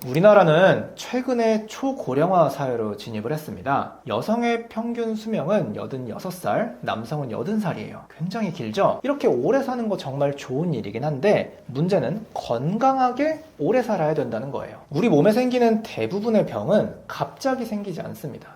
우리나라는 최근에 초고령화 사회로 진입을 했습니다. 여성의 평균 수명은 86살, 남성은 80살이에요. 굉장히 길죠? 이렇게 오래 사는 거 정말 좋은 일이긴 한데 문제는 건강하게 오래 살아야 된다는 거예요. 우리 몸에 생기는 대부분의 병은 갑자기 생기지 않습니다.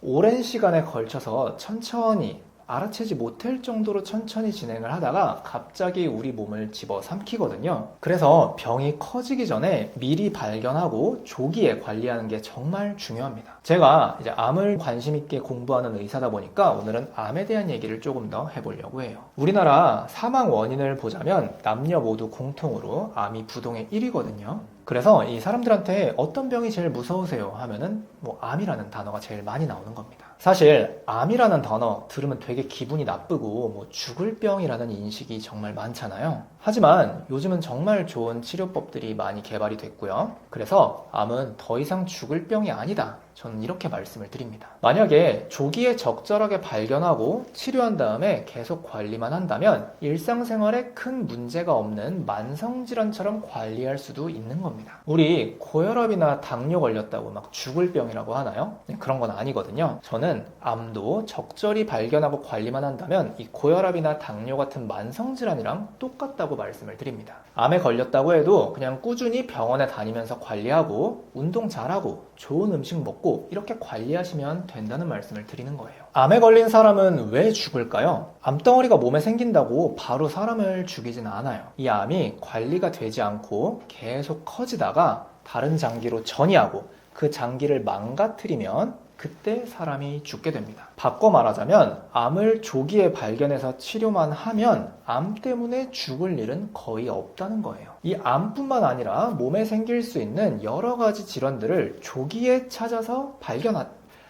오랜 시간에 걸쳐서 천천히 알아채지 못할 정도로 천천히 진행을 하다가 갑자기 우리 몸을 집어삼키거든요. 그래서 병이 커지기 전에 미리 발견하고 조기에 관리하는 게 정말 중요합니다. 제가 이제 암을 관심 있게 공부하는 의사다 보니까 오늘은 암에 대한 얘기를 조금 더 해보려고 해요. 우리나라 사망 원인을 보자면 남녀 모두 공통으로 암이 부동의 1위거든요. 그래서 이 사람들한테 어떤 병이 제일 무서우세요 하면은 암이라는 단어가 제일 많이 나오는 겁니다. 사실 암이라는 단어 들으면 되게 기분이 나쁘고 죽을 병이라는 인식이 정말 많잖아요. 하지만 요즘은 정말 좋은 치료법들이 많이 개발이 됐고요. 그래서 암은 더 이상 죽을 병이 아니다. 저는 이렇게 말씀을 드립니다. 만약에 조기에 적절하게 발견하고 치료한 다음에 계속 관리만 한다면 일상생활에 큰 문제가 없는 만성질환처럼 관리할 수도 있는 겁니다. 우리 고혈압이나 당뇨 걸렸다고 막 죽을 병이라고 하나요? 그런 건 아니거든요. 저는 암도 적절히 발견하고 관리만 한다면 이 고혈압이나 당뇨 같은 만성질환이랑 똑같다고 말씀을 드립니다. 암에 걸렸다고 해도 그냥 꾸준히 병원에 다니면서 관리하고 운동 잘하고 좋은 음식 먹고 이렇게 관리하시면 된다는 말씀을 드리는 거예요. 암에 걸린 사람은 왜 죽을까요? 암덩어리가 몸에 생긴다고 바로 사람을 죽이진 않아요. 이 암이 관리가 되지 않고 계속 커지다가 다른 장기로 전이하고 그 장기를 망가뜨리면 그때 사람이 죽게 됩니다. 바꿔 말하자면 암을 조기에 발견해서 치료만 하면 암 때문에 죽을 일은 거의 없다는 거예요. 이 암뿐만 아니라 몸에 생길 수 있는 여러 가지 질환들을 조기에 찾아서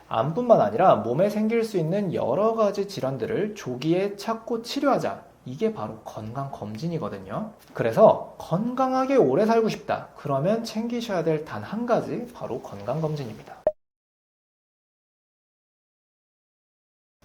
암뿐만 아니라 몸에 생길 수 있는 여러 가지 질환들을 조기에 찾고 치료하자. 이게 바로 건강검진이거든요. 그래서 건강하게 오래 살고 싶다. 그러면 챙기셔야 될 단 한 가지, 바로 건강검진입니다.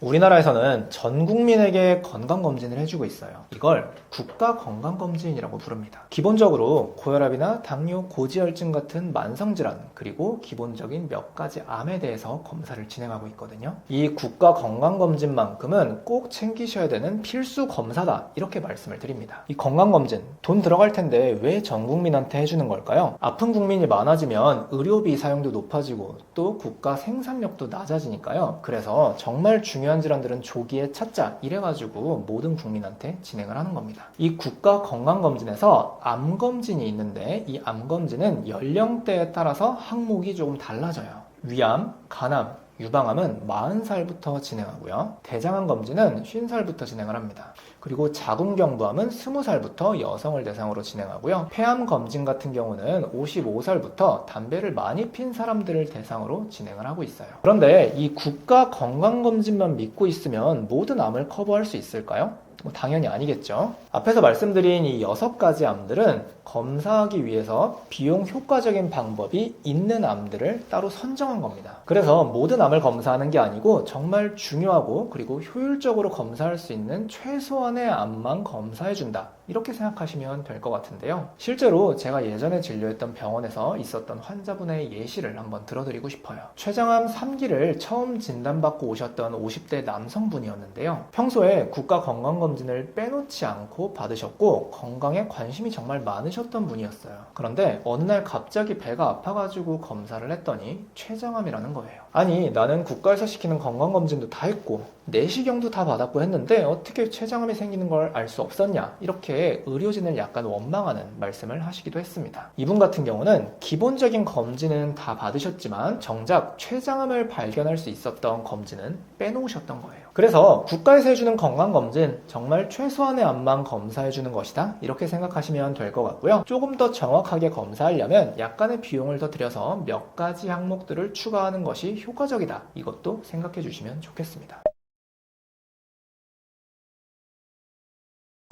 우리나라에서는 전 국민에게 건강검진을 해주고 있어요. 이걸 국가건강검진이라고 부릅니다. 기본적으로 고혈압이나 당뇨, 고지혈증 같은 만성질환, 그리고 기본적인 몇 가지 암에 대해서 검사를 진행하고 있거든요. 이 국가건강검진만큼은 꼭 챙기셔야 되는 필수 검사다, 이렇게 말씀을 드립니다. 이 건강검진, 돈 들어갈 텐데 왜 전 국민한테 해주는 걸까요? 아픈 국민이 많아지면 의료비 사용도 높아지고 또 국가 생산력도 낮아지니까요. 그래서 정말 중요한 질환들은 조기에 찾자, 이래가지고 모든 국민한테 진행을 하는 겁니다. 이 국가건강검진에서 암검진이 있는데 이 암검진은 연령대에 따라서 항목이 조금 달라져요. 위암, 간암, 유방암은 40살부터 진행하고요. 대장암 검진은 50살부터 진행을 합니다. 그리고 자궁경부암은 20살부터 여성을 대상으로 진행하고요. 폐암 검진 같은 경우는 55살부터 담배를 많이 핀 사람들을 대상으로 진행을 하고 있어요. 그런데 이 국가 건강검진만 믿고 있으면 모든 암을 커버할 수 있을까요? 당연히 아니겠죠. 앞에서 말씀드린 이 6가지 암들은 검사하기 위해서 비용 효과적인 방법이 있는 암들을 따로 선정한 겁니다. 그래서 모든 암을 검사하는 게 아니고 정말 중요하고 그리고 효율적으로 검사할 수 있는 최소한의 암만 검사해준다, 이렇게 생각하시면 될 것 같은데요. 실제로 제가 예전에 진료했던 병원에서 있었던 환자분의 예시를 한번 들어드리고 싶어요. 췌장암 3기를 처음 진단받고 오셨던 50대 남성분이었는데요. 평소에 국가건강검진을 빼놓지 않고 받으셨고 건강에 관심이 정말 많으셨던 분이었어요. 그런데 어느 날 갑자기 배가 아파가지고 검사를 했더니 췌장암이라는 거예요. 아니, 나는 국가에서 시키는 건강검진도 다 했고 내시경도 다 받았고 했는데 어떻게 췌장암이 생기는 걸 알 수 없었냐, 이렇게 의료진을 약간 원망하는 말씀을 하시기도 했습니다. 이분 같은 경우는 기본적인 검진은 다 받으셨지만 정작 췌장암을 발견할 수 있었던 검진은 빼놓으셨던 거예요. 그래서 국가에서 해주는 건강검진, 정말 최소한의 암만 검사해주는 것이다, 이렇게 생각하시면 될 것 같고요. 조금 더 정확하게 검사하려면 약간의 비용을 더 들여서 몇 가지 항목들을 추가하는 것이 효과적이다, 이것도 생각해 주시면 좋겠습니다.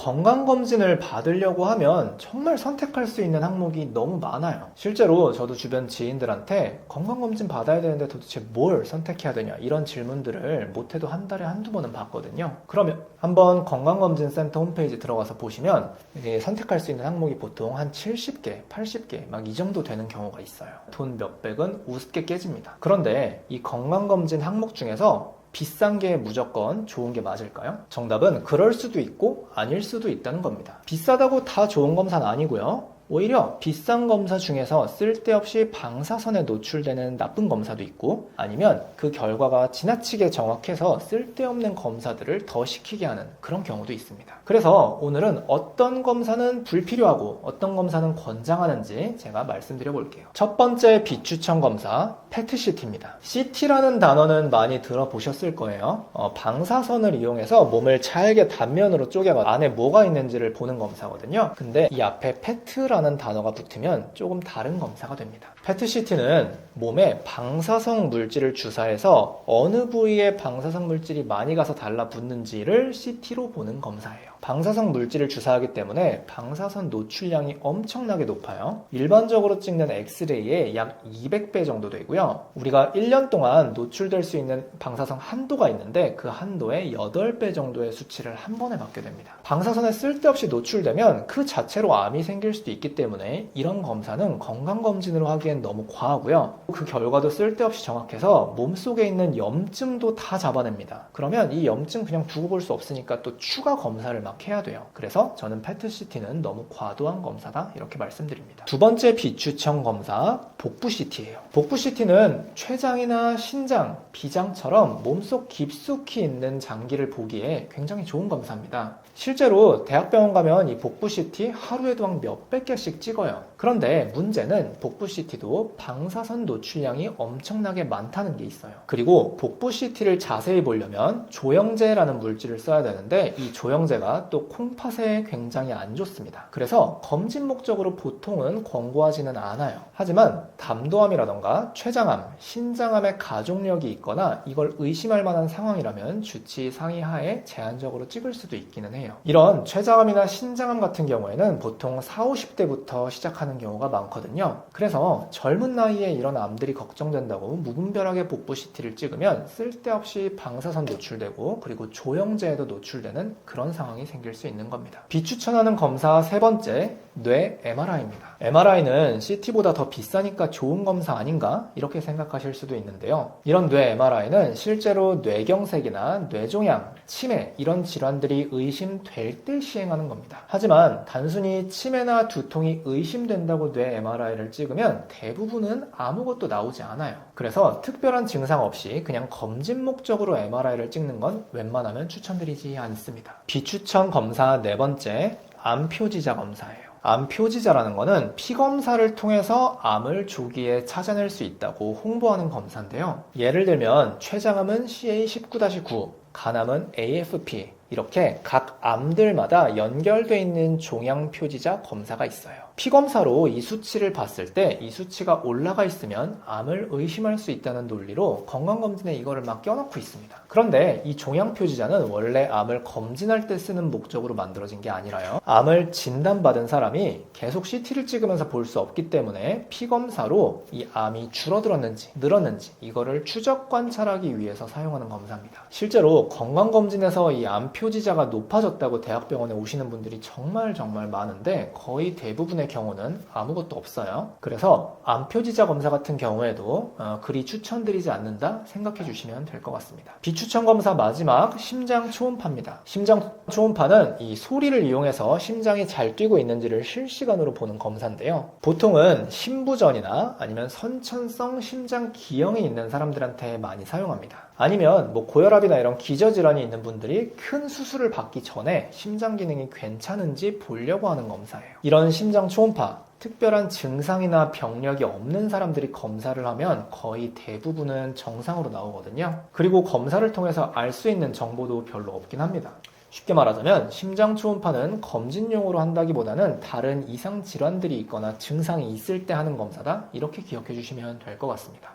건강검진을 받으려고 하면 정말 선택할 수 있는 항목이 너무 많아요. 실제로 저도 주변 지인들한테 건강검진 받아야 되는데 도대체 뭘 선택해야 되냐 이런 질문들을 못해도 한 달에 한두 번은 받거든요. 그러면 한번 건강검진센터 홈페이지 들어가서 보시면 선택할 수 있는 항목이 보통 한 70개, 80개 막 이 정도 되는 경우가 있어요. 돈 몇백은 우습게 깨집니다. 그런데 이 건강검진 항목 중에서 비싼 게 무조건 좋은 게 맞을까요? 정답은 그럴 수도 있고 아닐 수도 있다는 겁니다. 비싸다고 다 좋은 검사는 아니고요. 오히려 비싼 검사 중에서 쓸데없이 방사선에 노출되는 나쁜 검사도 있고 아니면 그 결과가 지나치게 정확해서 쓸데없는 검사들을 더 시키게 하는 그런 경우도 있습니다. 그래서 오늘은 어떤 검사는 불필요하고 어떤 검사는 권장하는지 제가 말씀드려 볼게요. 첫 번째 비추천 검사 PET-CT입니다. CT라는 단어는 많이 들어보셨을 거예요. 방사선을 이용해서 몸을 잘게 단면으로 쪼개가 안에 뭐가 있는지를 보는 검사거든요. 근데 이 앞에 PET라는 단어가 붙으면 조금 다른 검사가 됩니다. PET-CT는 몸에 방사성 물질을 주사해서 어느 부위에 방사성 물질이 많이 가서 달라붙는지를 CT로 보는 검사예요. 방사성 물질을 주사하기 때문에 방사선 노출량이 엄청나게 높아요. 일반적으로 찍는 엑스레이의 약 200배 정도 되고요. 우리가 1년 동안 노출될 수 있는 방사성 한도가 있는데 그 한도의 8배 정도의 수치를 한 번에 받게 됩니다. 방사선에 쓸데없이 노출되면 그 자체로 암이 생길 수도 있기 때문에 이런 검사는 건강검진으로 하기엔 너무 과하고요. 그 결과도 쓸데없이 정확해서 몸속에 있는 염증도 다 잡아냅니다. 그러면 이 염증 그냥 두고 볼 수 없으니까 또 추가 검사를 막 해야 돼요. 그래서 저는 PET-CT는 너무 과도한 검사다 이렇게 말씀드립니다. 두 번째 비추천 검사 복부-CT예요. 복부-CT는 췌장이나 신장, 비장처럼 몸속 깊숙이 있는 장기를 보기에 굉장히 좋은 검사입니다. 실제로 대학병원 가면 이 복부-CT 하루에도 한 몇백 개씩 찍어요. 그런데 문제는 복부-CT도 방사선 노출량이 엄청나게 많다는 게 있어요. 그리고 복부-CT를 자세히 보려면 조영제라는 물질을 써야 되는데 이 조영제가 또 콩팥에 굉장히 안 좋습니다. 그래서 검진 목적으로 보통은 권고하지는 않아요. 하지만 담도암이라던가 췌장암, 신장암의 가족력이 있거나 이걸 의심할 만한 상황이라면 주치 상의하에 제한적으로 찍을 수도 있기는 해요. 이런 췌장암이나 신장암 같은 경우에는 보통 40, 50대부터 시작하는 경우가 많거든요. 그래서 젊은 나이에 이런 암들이 걱정된다고 무분별하게 복부 CT를 찍으면 쓸데없이 방사선 노출되고 그리고 조영제에도 노출되는 그런 상황이 생길 수 있는 겁니다. 비추천하는 검사 세 번째, 뇌 MRI입니다. MRI는 CT보다 더 비싸니까 좋은 검사 아닌가? 이렇게 생각하실 수도 있는데요. 이런 뇌 MRI는 실제로 뇌경색이나 뇌종양, 치매 이런 질환들이 의심될 때 시행하는 겁니다. 하지만 단순히 치매나 두통이 의심된다고 뇌 MRI를 찍으면 대부분은 아무것도 나오지 않아요. 그래서 특별한 증상 없이 그냥 검진 목적으로 MRI를 찍는 건 웬만하면 추천드리지 않습니다. 비추천 검사 네 번째, 암표지자 검사예요. 암표지자라는 거는 피검사를 통해서 암을 조기에 찾아낼 수 있다고 홍보하는 검사인데요. 예를 들면 췌장암은 CA19-9, 간암은 AFP 이렇게 각 암들마다 연결되어 있는 종양표지자 검사가 있어요. 피검사로 이 수치를 봤을 때 이 수치가 올라가 있으면 암을 의심할 수 있다는 논리로 건강검진에 이거를 막 껴넣고 있습니다. 그런데 이 종양표지자는 원래 암을 검진할 때 쓰는 목적으로 만들어진 게 아니라요. 암을 진단받은 사람이 계속 CT를 찍으면서 볼 수 없기 때문에 피검사로 이 암이 줄어들었는지 늘었는지 이거를 추적 관찰하기 위해서 사용하는 검사입니다. 실제로 건강검진에서 이 암표지자가 높아졌다고 대학병원에 오시는 분들이 정말 많은데 거의 대부분의 경우는 아무것도 없어요. 그래서 암표지자 검사 같은 경우에도 그리 추천드리지 않는다 생각해 주시면 될 것 같습니다. 비추천 검사 마지막 심장 초음파입니다. 심장 초음파는 이 소리를 이용해서 심장이 잘 뛰고 있는지를 실시간으로 보는 검사인데요. 보통은 신부전이나 아니면 선천성 심장 기형이 있는 사람들한테 많이 사용합니다. 아니면 고혈압이나 이런 기저질환이 있는 분들이 큰 수술을 받기 전에 심장 기능이 괜찮은지 보려고 하는 검사예요. 이런 심장 초음파, 특별한 증상이나 병력이 없는 사람들이 검사를 하면 거의 대부분은 정상으로 나오거든요. 그리고 검사를 통해서 알 수 있는 정보도 별로 없긴 합니다. 쉽게 말하자면 심장 초음파는 검진용으로 한다기보다는 다른 이상 질환들이 있거나 증상이 있을 때 하는 검사다 이렇게 기억해 주시면 될 것 같습니다.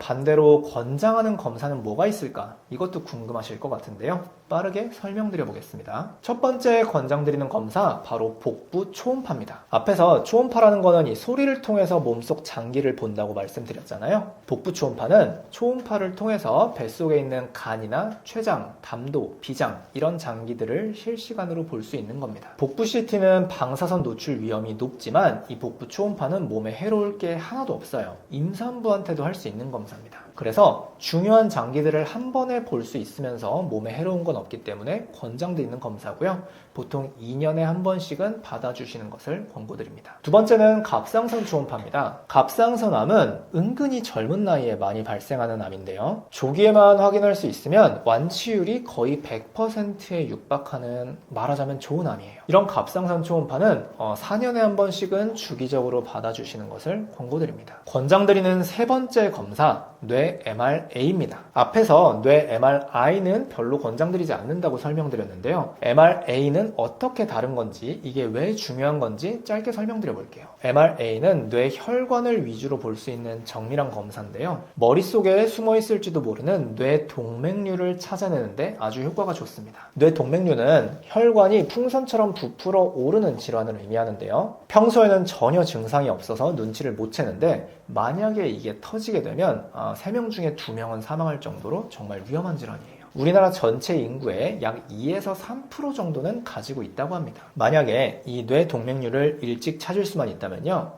반대로 권장하는 검사는 뭐가 있을까? 이것도 궁금하실 것 같은데요. 빠르게 설명드려 보겠습니다. 첫 번째 권장드리는 검사, 바로 복부 초음파입니다. 앞에서 초음파라는 거는 이 소리를 통해서 몸속 장기를 본다고 말씀드렸잖아요. 복부 초음파는 초음파를 통해서 뱃속에 있는 간이나 췌장, 담도, 비장 이런 장기들을 실시간으로 볼 수 있는 겁니다. 복부 CT는 방사선 노출 위험이 높지만 이 복부 초음파는 몸에 해로울 게 하나도 없어요. 임산부한테도 할 수 있는 검사입니다. 그래서 중요한 장기들을 한 번에 볼 수 있으면서 몸에 해로운 건 없기 때문에 권장드리는 검사고요. 보통 2년에 한 번씩은 받아주시는 것을 권고드립니다. 두 번째는 갑상선 초음파입니다. 갑상선암은 은근히 젊은 나이에 많이 발생하는 암인데요. 조기에만 확인할 수 있으면 완치율이 거의 100%에 육박하는, 말하자면 좋은 암이에요. 이런 갑상선 초음파는 4년에 한 번씩은 주기적으로 받아주시는 것을 권고드립니다. 권장드리는 세 번째 검사, 뇌 MRA입니다. 앞에서 뇌 MRI는 별로 권장드리지 않는다고 설명드렸는데요. MRA는 어떻게 다른 건지, 이게 왜 중요한 건지 짧게 설명드려 볼게요. MRA는 뇌 혈관을 위주로 볼 수 있는 정밀한 검사인데요. 머릿속에 숨어 있을지도 모르는 뇌 동맥류를 찾아내는데 아주 효과가 좋습니다. 뇌 동맥류는 혈관이 풍선처럼 부풀어 오르는 질환을 의미하는데요. 평소에는 전혀 증상이 없어서 눈치를 못 채는데 만약에 이게 터지게 되면 3명 중에 2명은 사망할 정도로 정말 위험한 질환이에요. 우리나라 전체 인구의 약 2에서 3% 정도는 가지고 있다고 합니다. 만약에 이 뇌 동맥류를 일찍 찾을 수만 있다면요,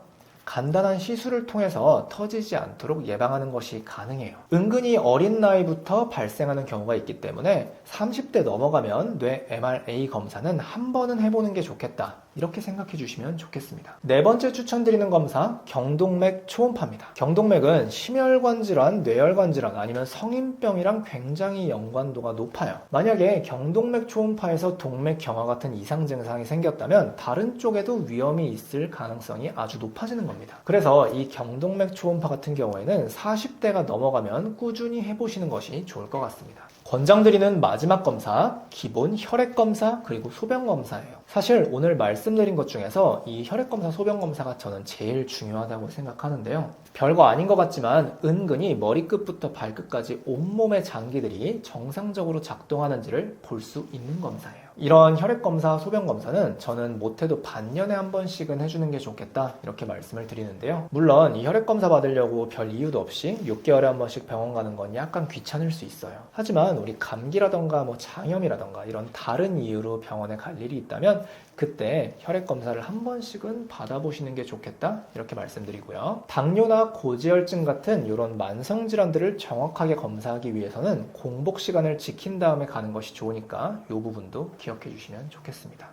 간단한 시술을 통해서 터지지 않도록 예방하는 것이 가능해요. 은근히 어린 나이부터 발생하는 경우가 있기 때문에 30대 넘어가면 뇌 MRA 검사는 한 번은 해보는 게 좋겠다, 이렇게 생각해 주시면 좋겠습니다. 네 번째 추천드리는 검사, 경동맥 초음파입니다. 경동맥은 심혈관 질환, 뇌혈관 질환 아니면 성인병이랑 굉장히 연관도가 높아요. 만약에 경동맥 초음파에서 동맥 경화 같은 이상 증상이 생겼다면 다른 쪽에도 위험이 있을 가능성이 아주 높아지는 겁니다. 그래서 이 경동맥 초음파 같은 경우에는 40대가 넘어가면 꾸준히 해보시는 것이 좋을 것 같습니다. 권장드리는 마지막 검사, 기본 혈액 검사 그리고 소변 검사예요. 사실 오늘 말씀드린 것 중에서 이 혈액 검사, 소변 검사가 저는 제일 중요하다고 생각하는데요. 별거 아닌 것 같지만 은근히 머리끝부터 발끝까지 온몸의 장기들이 정상적으로 작동하는지를 볼 수 있는 검사예요. 이런 혈액 검사, 소변 검사는 저는 못해도 반년에 한 번씩은 해주는 게 좋겠다, 이렇게 말씀을 드리는데요. 물론 이 혈액 검사 받으려고 별 이유도 없이 6개월에 한 번씩 병원 가는 건 약간 귀찮을 수 있어요. 하지만 우리 감기라던가 장염이라던가 이런 다른 이유로 병원에 갈 일이 있다면 그때 혈액 검사를 한 번씩은 받아보시는 게 좋겠다, 이렇게 말씀드리고요. 당뇨나 고지혈증 같은 이런 만성 질환들을 정확하게 검사하기 위해서는 공복 시간을 지킨 다음에 가는 것이 좋으니까 이 부분도 기억해 주시면 좋겠습니다.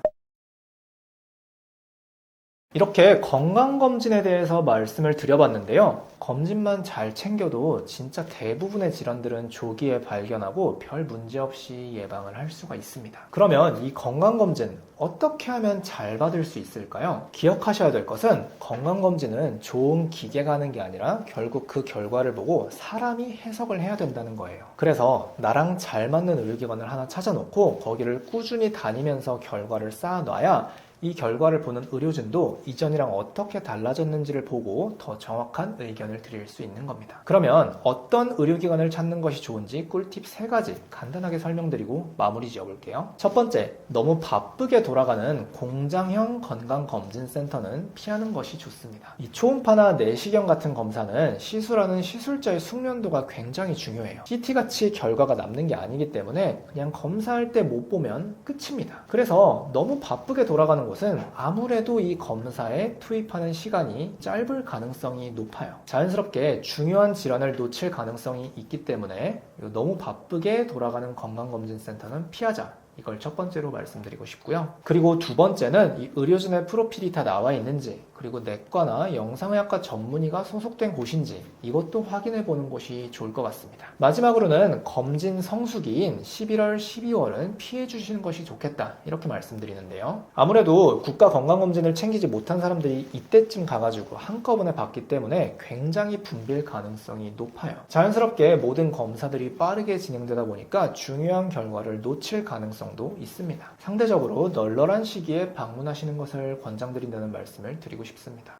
이렇게 건강검진에 대해서 말씀을 드려봤는데요. 검진만 잘 챙겨도 진짜 대부분의 질환들은 조기에 발견하고 별 문제 없이 예방을 할 수가 있습니다. 그러면 이 건강검진 어떻게 하면 잘 받을 수 있을까요? 기억하셔야 될 것은 건강검진은 좋은 기계가 하는 게 아니라 결국 그 결과를 보고 사람이 해석을 해야 된다는 거예요. 그래서 나랑 잘 맞는 의료기관을 하나 찾아놓고 거기를 꾸준히 다니면서 결과를 쌓아놔야 이 결과를 보는 의료진도 이전이랑 어떻게 달라졌는지를 보고 더 정확한 의견을 드릴 수 있는 겁니다. 그러면 어떤 의료기관을 찾는 것이 좋은지 꿀팁 3가지 간단하게 설명드리고 마무리 지어볼게요. 첫 번째, 너무 바쁘게 돌아가는 공장형 건강검진센터는 피하는 것이 좋습니다. 이 초음파나 내시경 같은 검사는 시술하는 시술자의 숙련도가 굉장히 중요해요. CT같이 결과가 남는 게 아니기 때문에 그냥 검사할 때 못 보면 끝입니다. 그래서 너무 바쁘게 돌아가는 곳은 아무래도 이 검사에 투입하는 시간이 짧을 가능성이 높아요. 자연스럽게 중요한 질환을 놓칠 가능성이 있기 때문에 너무 바쁘게 돌아가는 건강검진센터는 피하자, 이걸 첫 번째로 말씀드리고 싶고요. 그리고 두 번째는 이 의료진의 프로필이 다 나와 있는지, 그리고 내과나 영상의학과 전문의가 소속된 곳인지 이것도 확인해 보는 것이 좋을 것 같습니다. 마지막으로는 검진 성수기인 11월, 12월은 피해 주시는 것이 좋겠다, 이렇게 말씀드리는데요. 아무래도 국가건강검진을 챙기지 못한 사람들이 이때쯤 가가지고 한꺼번에 받기 때문에 굉장히 붐빌 가능성이 높아요. 자연스럽게 모든 검사들이 빠르게 진행되다 보니까 중요한 결과를 놓칠 가능성도 있습니다. 상대적으로 널널한 시기에 방문하시는 것을 권장드린다는 말씀을 드리고 싶습니다.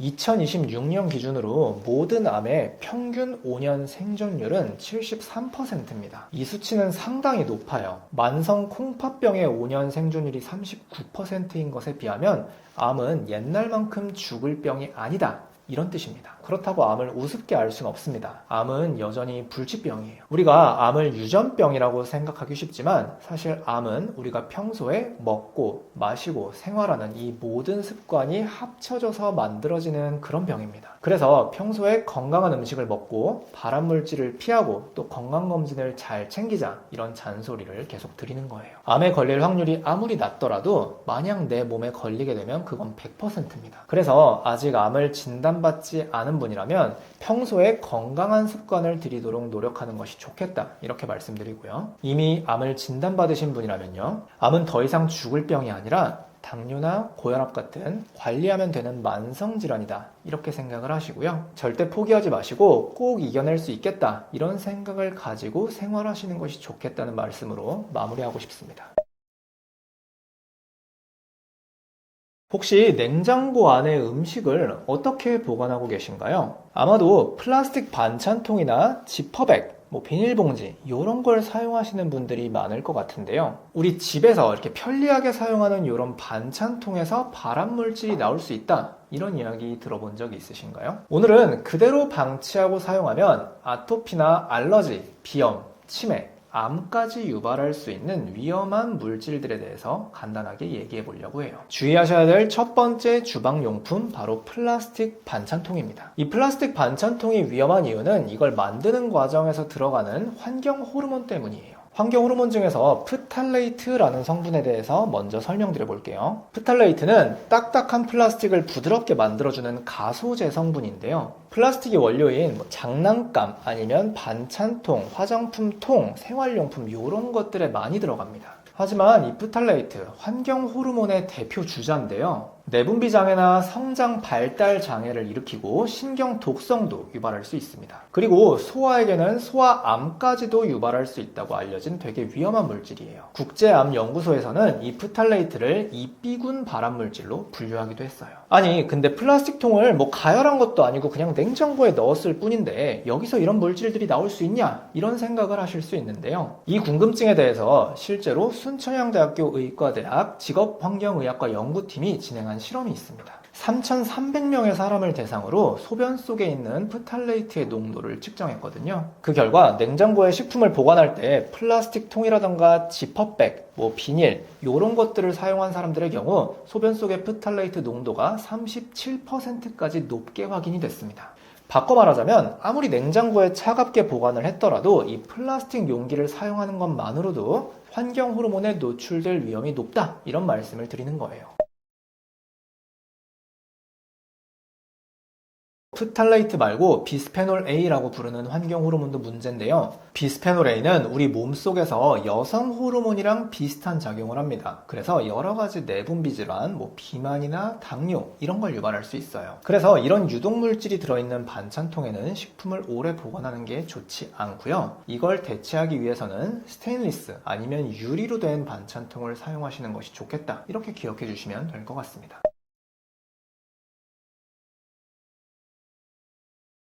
2026년 기준으로 모든 암의 평균 5년 생존율은 73%입니다. 이 수치는 상당히 높아요. 만성 콩팥병의 5년 생존율이 39%인 것에 비하면 암은 옛날만큼 죽을 병이 아니다. 이런 뜻입니다. 그렇다고 암을 우습게 알 수는 없습니다. 암은 여전히 불치병이에요. 우리가 암을 유전병이라고 생각하기 쉽지만 사실 암은 우리가 평소에 먹고 마시고 생활하는 이 모든 습관이 합쳐져서 만들어지는 그런 병입니다. 그래서 평소에 건강한 음식을 먹고 발암물질을 피하고 또 건강검진을 잘 챙기자 이런 잔소리를 계속 드리는 거예요. 암에 걸릴 확률이 아무리 낮더라도 만약 내 몸에 걸리게 되면 그건 100%입니다. 그래서 아직 암을 진단받지 않은 분이라면 평소에 건강한 습관을 들이도록 노력하는 것이 좋겠다 이렇게 말씀드리고요. 이미 암을 진단받으신 분이라면요, 암은 더 이상 죽을 병이 아니라 당뇨나 고혈압 같은 관리하면 되는 만성질환이다 이렇게 생각을 하시고요. 절대 포기하지 마시고 꼭 이겨낼 수 있겠다 이런 생각을 가지고 생활하시는 것이 좋겠다는 말씀으로 마무리하고 싶습니다. 혹시 냉장고 안에 음식을 어떻게 보관하고 계신가요? 아마도 플라스틱 반찬통이나 지퍼백, 비닐봉지 이런 걸 사용하시는 분들이 많을 것 같은데요. 우리 집에서 이렇게 편리하게 사용하는 이런 반찬통에서 발암물질이 나올 수 있다 이런 이야기 들어본 적이 있으신가요? 오늘은 그대로 방치하고 사용하면 아토피나 알러지, 비염, 치매, 암까지 유발할 수 있는 위험한 물질들에 대해서 간단하게 얘기해 보려고 해요. 주의하셔야 될 첫 번째 주방용품 바로 플라스틱 반찬통입니다. 이 플라스틱 반찬통이 위험한 이유는 이걸 만드는 과정에서 들어가는 환경 호르몬 때문이에요. 환경 호르몬 중에서 프탈레이트라는 성분에 대해서 먼저 설명드려 볼게요. 프탈레이트는 딱딱한 플라스틱을 부드럽게 만들어주는 가소제 성분인데요. 플라스틱이 원료인 장난감 아니면 반찬통, 화장품통, 생활용품 이런 것들에 많이 들어갑니다. 하지만 이 프탈레이트, 환경 호르몬의 대표 주자인데요. 내분비 장애나 성장 발달 장애를 일으키고 신경 독성도 유발할 수 있습니다. 그리고 소아에게는 소아암까지도 유발할 수 있다고 알려진 되게 위험한 물질이에요. 국제암연구소에서는 이 프탈레이트를 이비군 발암물질로 분류하기도 했어요. 아니 근데 플라스틱통을 가열한 것도 아니고 그냥 냉장고에 넣었을 뿐인데 여기서 이런 물질들이 나올 수 있냐? 이런 생각을 하실 수 있는데요. 이 궁금증에 대해서 실제로 순천향대학교 의과대학 직업환경의학과 연구팀이 진행한 실험이 있습니다. 3,300명의 사람을 대상으로 소변 속에 있는 프탈레이트의 농도를 측정했거든요. 그 결과 냉장고에 식품을 보관할 때 플라스틱 통이라던가 지퍼백, 비닐 이런 것들을 사용한 사람들의 경우 소변 속의 프탈레이트 농도가 37%까지 높게 확인이 됐습니다. 바꿔 말하자면 아무리 냉장고에 차갑게 보관을 했더라도 이 플라스틱 용기를 사용하는 것만으로도 환경 호르몬에 노출될 위험이 높다 이런 말씀을 드리는 거예요. 프탈레이트 말고 비스페놀 A라고 부르는 환경 호르몬도 문제인데요. 비스페놀 A는 우리 몸속에서 여성 호르몬이랑 비슷한 작용을 합니다. 그래서 여러 가지 내분비 질환, 비만이나 당뇨 이런 걸 유발할 수 있어요. 그래서 이런 유독물질이 들어있는 반찬통에는 식품을 오래 보관하는 게 좋지 않고요. 이걸 대체하기 위해서는 스테인리스 아니면 유리로 된 반찬통을 사용하시는 것이 좋겠다. 이렇게 기억해 주시면 될 것 같습니다.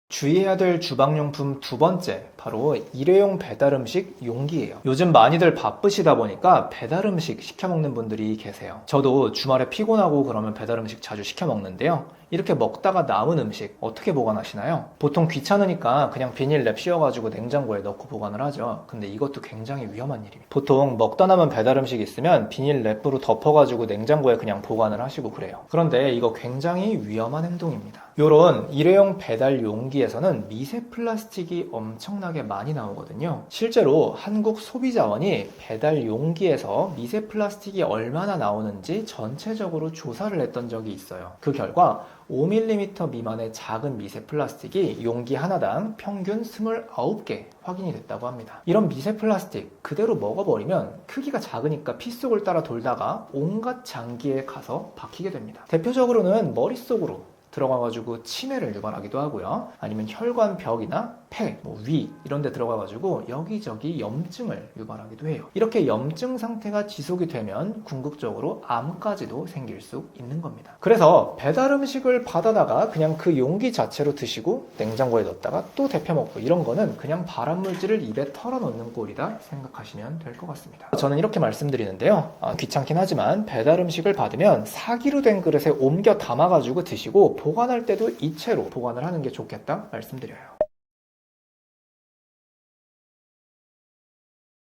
주의해야 될 주방용품 두 번째, 바로 일회용 배달음식 용기예요. 요즘 많이들 바쁘시다 보니까 배달음식 시켜 먹는 분들이 계세요. 저도 주말에 피곤하고 그러면 배달음식 자주 시켜 먹는데요. 이렇게 먹다가 남은 음식 어떻게 보관하시나요? 보통 귀찮으니까 그냥 비닐랩 씌워가지고 냉장고에 넣고 보관을 하죠. 근데 이것도 굉장히 위험한 일입니다. 보통 먹다 남은 배달음식 있으면 비닐랩으로 덮어가지고 냉장고에 그냥 보관을 하시고 그래요. 그런데 이거 굉장히 위험한 행동입니다. 요런 일회용 배달 용기에서는 미세 플라스틱이 엄청나게 많이 나오거든요. 실제로 한국 소비자원이 배달 용기에서 미세 플라스틱이 얼마나 나오는지 전체적으로 조사를 했던 적이 있어요. 그 결과 5mm 미만의 작은 미세 플라스틱이 용기 하나당 평균 29개 확인이 됐다고 합니다. 이런 미세 플라스틱 그대로 먹어버리면 크기가 작으니까 피 속을 따라 돌다가 온갖 장기에 가서 박히게 됩니다. 대표적으로는 머릿속으로 들어가가지고 치매를 유발하기도 하고요. 아니면 혈관벽이나 폐, 위 이런 데 들어가가지고 여기저기 염증을 유발하기도 해요. 이렇게 염증 상태가 지속이 되면 궁극적으로 암까지도 생길 수 있는 겁니다. 그래서 배달 음식을 받아다가 그냥 그 용기 자체로 드시고 냉장고에 넣었다가 또 데펴 먹고 이런 거는 그냥 발암물질을 입에 털어넣는 꼴이다 생각하시면 될 것 같습니다. 저는 이렇게 말씀드리는데요. 귀찮긴 하지만 배달 음식을 받으면 사기로 된 그릇에 옮겨 담아가지고 드시고 보관할 때도 이 채로 보관을 하는 게 좋겠다 말씀드려요.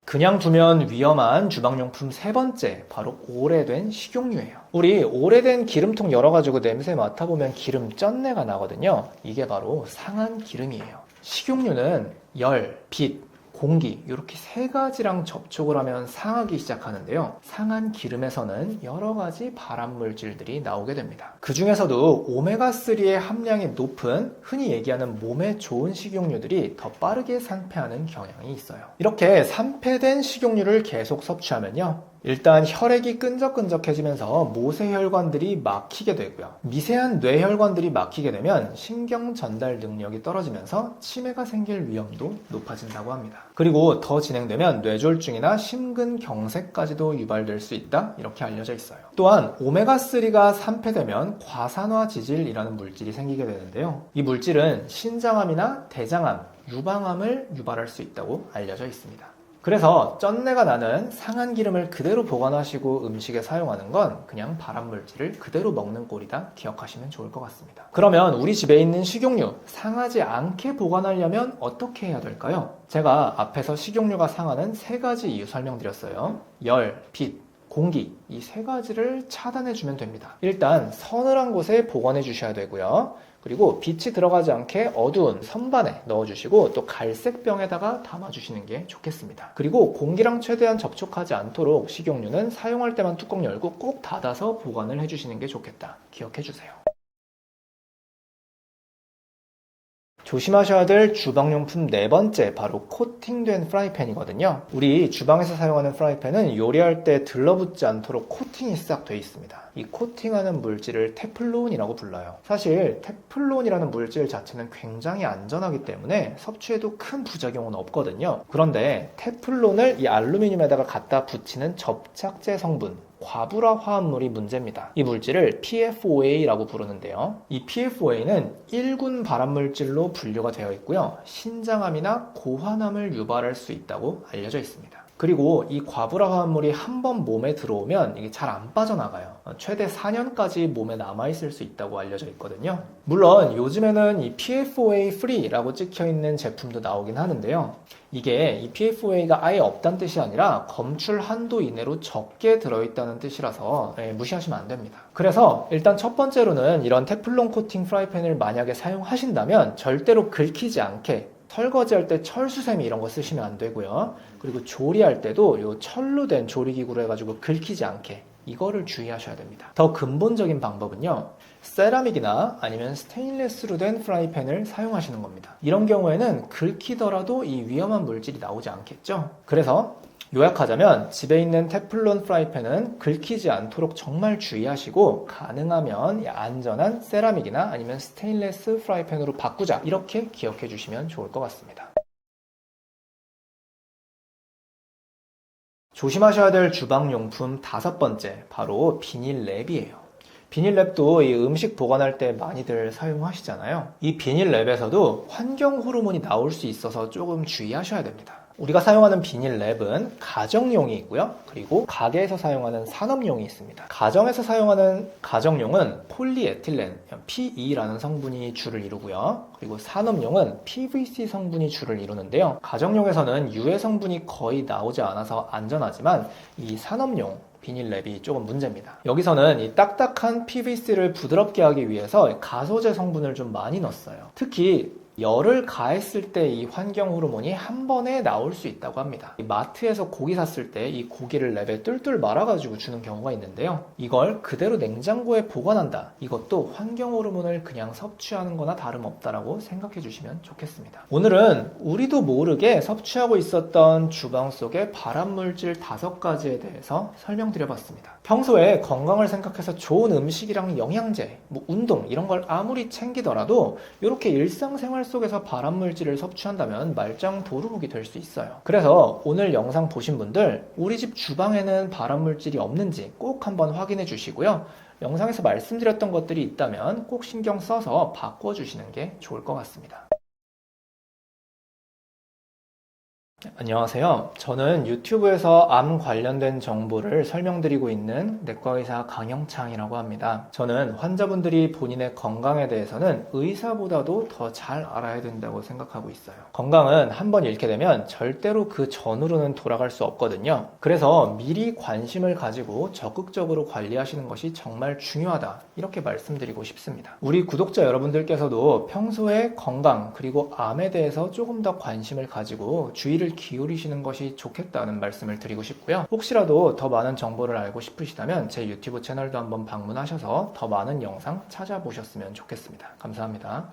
그냥 두면 위험한 주방용품 세 번째, 바로 오래된 식용유예요. 우리 오래된 기름통 열어가지고 냄새 맡아보면 기름 쩐내가 나거든요. 이게 바로 상한 기름이에요. 식용유는 열, 빛, 공기 이렇게 세 가지랑 접촉을 하면 상하기 시작하는데요. 상한 기름에서는 여러 가지 발암물질들이 나오게 됩니다. 그 중에서도 오메가3의 함량이 높은 흔히 얘기하는 몸에 좋은 식용유들이 더 빠르게 산패하는 경향이 있어요. 이렇게 산패된 식용유를 계속 섭취하면요. 일단 혈액이 끈적끈적해지면서 모세혈관들이 막히게 되고요. 미세한 뇌혈관들이 막히게 되면 신경 전달 능력이 떨어지면서 치매가 생길 위험도 높아진다고 합니다. 그리고 더 진행되면 뇌졸중이나 심근경색까지도 유발될 수 있다 이렇게 알려져 있어요. 또한 오메가3가 산패되면 과산화지질이라는 물질이 생기게 되는데요. 이 물질은 신장암이나 대장암, 유방암을 유발할 수 있다고 알려져 있습니다. 그래서 쩐내가 나는 상한 기름을 그대로 보관하시고 음식에 사용하는 건 그냥 발암물질을 그대로 먹는 꼴이다 기억하시면 좋을 것 같습니다. 그러면 우리 집에 있는 식용유 상하지 않게 보관하려면 어떻게 해야 될까요? 제가 앞에서 식용유가 상하는 세 가지 이유 설명드렸어요. 열, 빛, 공기 이 세 가지를 차단해 주면 됩니다. 일단 서늘한 곳에 보관해 주셔야 되고요. 그리고 빛이 들어가지 않게 어두운 선반에 넣어주시고 또 갈색 병에다가 담아주시는 게 좋겠습니다. 그리고 공기랑 최대한 접촉하지 않도록 식용유는 사용할 때만 뚜껑 열고 꼭 닫아서 보관을 해주시는 게 좋겠다. 기억해주세요. 조심하셔야 될 주방용품 네 번째, 바로 코팅된 프라이팬이거든요. 우리 주방에서 사용하는 프라이팬은 요리할 때 들러붙지 않도록 코팅이 싹 돼 있습니다. 이 코팅하는 물질을 테플론이라고 불러요. 사실 테플론이라는 물질 자체는 굉장히 안전하기 때문에 섭취해도 큰 부작용은 없거든요. 그런데 테플론을 이 알루미늄에다가 갖다 붙이는 접착제 성분, 과부라 화합물이 문제입니다. 이 물질을 PFOA라고 부르는데요. 이 PFOA는 1군 발암물질로 분류가 되어 있고요. 신장암이나 고환암을 유발할 수 있다고 알려져 있습니다. 그리고 이 과부라 화합물이 한번 몸에 들어오면 이게 잘 안 빠져나가요. 최대 4년까지 몸에 남아있을 수 있다고 알려져 있거든요. 물론 요즘에는 이 PFOA free라고 찍혀있는 제품도 나오긴 하는데요. 이게 이 PFOA가 아예 없다는 뜻이 아니라 검출 한도 이내로 적게 들어있다는 뜻이라서 무시하시면 안 됩니다. 그래서 일단 첫 번째로는 이런 테플론 코팅 프라이팬을 만약에 사용하신다면 절대로 긁히지 않게 설거지할 때 철수세미 이런 거 쓰시면 안 되고요. 그리고 조리할 때도 요 철로 된 조리기구로 해가지고 긁히지 않게 이거를 주의하셔야 됩니다. 더 근본적인 방법은요. 세라믹이나 아니면 스테인리스로 된 프라이팬을 사용하시는 겁니다. 이런 경우에는 긁히더라도 이 위험한 물질이 나오지 않겠죠. 그래서 요약하자면 집에 있는 테플론 프라이팬은 긁히지 않도록 정말 주의하시고 가능하면 안전한 세라믹이나 아니면 스테인리스 프라이팬으로 바꾸자 이렇게 기억해 주시면 좋을 것 같습니다. 조심하셔야 될 주방용품 다섯 번째, 바로 비닐랩이에요. 비닐랩도 이 음식 보관할 때 많이들 사용하시잖아요. 이 비닐랩에서도 환경 호르몬이 나올 수 있어서 조금 주의하셔야 됩니다. 우리가 사용하는 비닐랩은 가정용이 있고요. 그리고 가게에서 사용하는 산업용이 있습니다. 가정에서 사용하는 가정용은 폴리에틸렌, PE라는 성분이 주를 이루고요. 그리고 산업용은 PVC 성분이 주를 이루는데요. 가정용에서는 유해 성분이 거의 나오지 않아서 안전하지만 이 산업용 비닐랩이 조금 문제입니다. 여기서는 이 딱딱한 PVC를 부드럽게 하기 위해서 가소제 성분을 좀 많이 넣었어요. 특히 열을 가했을 때 이 환경 호르몬이 한 번에 나올 수 있다고 합니다. 마트에서 고기 샀을 때 이 고기를 랩에 뚫뚫 말아가지고 주는 경우가 있는데요. 이걸 그대로 냉장고에 보관한다. 이것도 환경 호르몬을 그냥 섭취하는 거나 다름없다라고 생각해 주시면 좋겠습니다. 오늘은 우리도 모르게 섭취하고 있었던 주방 속의 발암물질 5가지에 대해서 설명드려봤습니다. 평소에 건강을 생각해서 좋은 음식이랑 영양제, 운동 이런 걸 아무리 챙기더라도 이렇게 일상생활 생활 속에서 발암물질을 섭취한다면 말짱 도루묵이 될 수 있어요. 그래서 오늘 영상 보신 분들 우리 집 주방에는 발암물질이 없는지 꼭 한번 확인해 주시고요. 영상에서 말씀드렸던 것들이 있다면 꼭 신경 써서 바꿔주시는 게 좋을 것 같습니다. 안녕하세요. 저는 유튜브에서 암 관련된 정보를 설명드리고 있는 내과의사 강영창이라고 합니다. 저는 환자분들이 본인의 건강에 대해서는 의사보다도 더 잘 알아야 된다고 생각하고 있어요. 건강은 한번 잃게 되면 절대로 그 전으로는 돌아갈 수 없거든요. 그래서 미리 관심을 가지고 적극적으로 관리하시는 것이 정말 중요하다. 이렇게 말씀드리고 싶습니다. 우리 구독자 여러분들께서도 평소에 건강 그리고 암에 대해서 조금 더 관심을 가지고 주의를 기울이시는 것이 좋겠다는 말씀을 드리고 싶고요. 혹시라도 더 많은 정보를 알고 싶으시다면 제 유튜브 채널도 한번 방문하셔서 더 많은 영상 찾아보셨으면 좋겠습니다. 감사합니다.